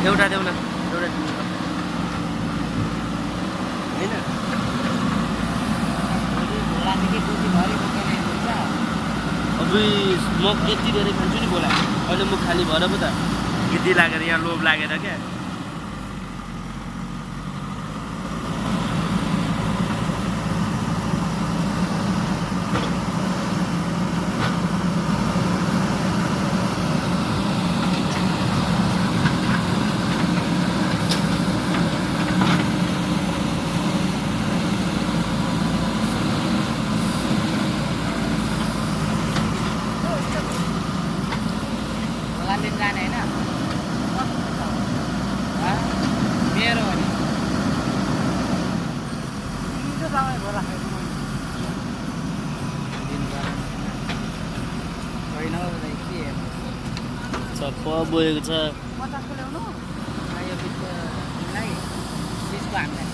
एउटा देऊ न एउटा हैन अब म यति धेरै खान्छु नि बोला अहिले म खाली भएर पो त गिद्दी लागेर यहाँ लोभ लागेर क्या जाने होइन मेरो हो नि होइन के छप्प बोकेको छ पचासको ल्याउनु यो बिचको तिमीलाई 30को हामीलाई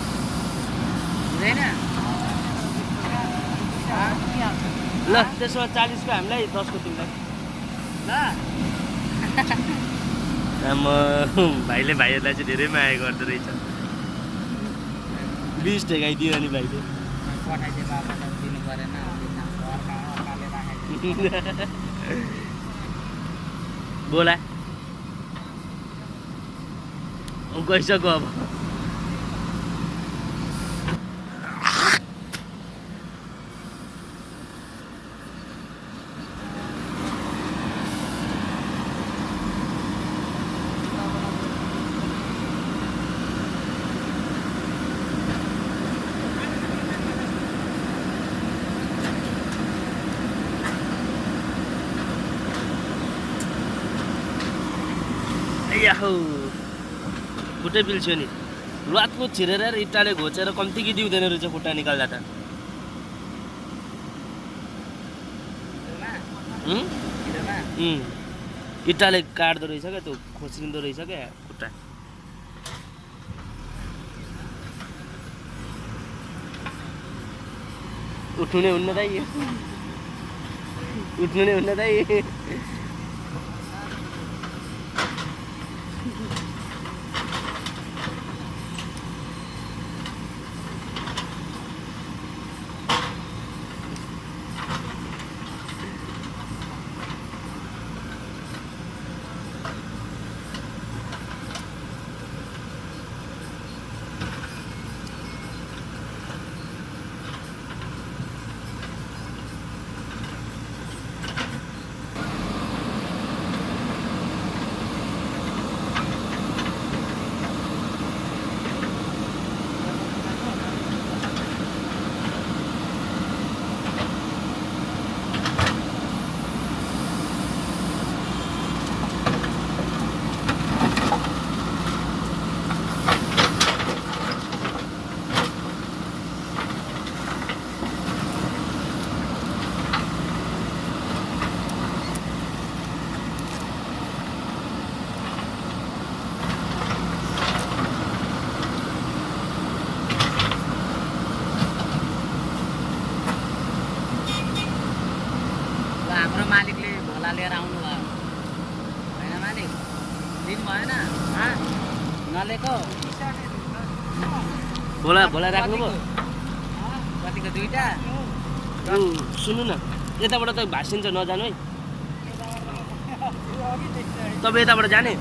हुँदैन ल त्यसो 40 को हामीलाई 10 को तिमीलाई ल भाइले भाइहरूलाई चाहिँ धेरै माया गर्दो रहेछ 20 ढेकाइदियो अनि भाइले पठाइदिए बाबालाई दिनु परेन बोला गइसक्यो अब याहु खुट्टै पिल्छ्यो नि रातको छिरेर इट्टाले घोचेर कम्ती कि दिउँदैन रहेछ खुट्टा निकाल्दा त इट्टाले काट्दो रहेछ क्या त्यो खोस्रिँदो रहेछ क्या खुट्टा उठ्नु नै हुन्न दाइ उठ्नु नै हुन्न दाइ हाम्रो मालिकले भोला लिएर आउनु भयो होइन मालिक दिनु भएन नलिएको भोला भोला राख्नुभयो कतिको दुईटा सुन्नु न यताबाट त भाषिन्छ नजानु है तपाईँ यताबाट जाने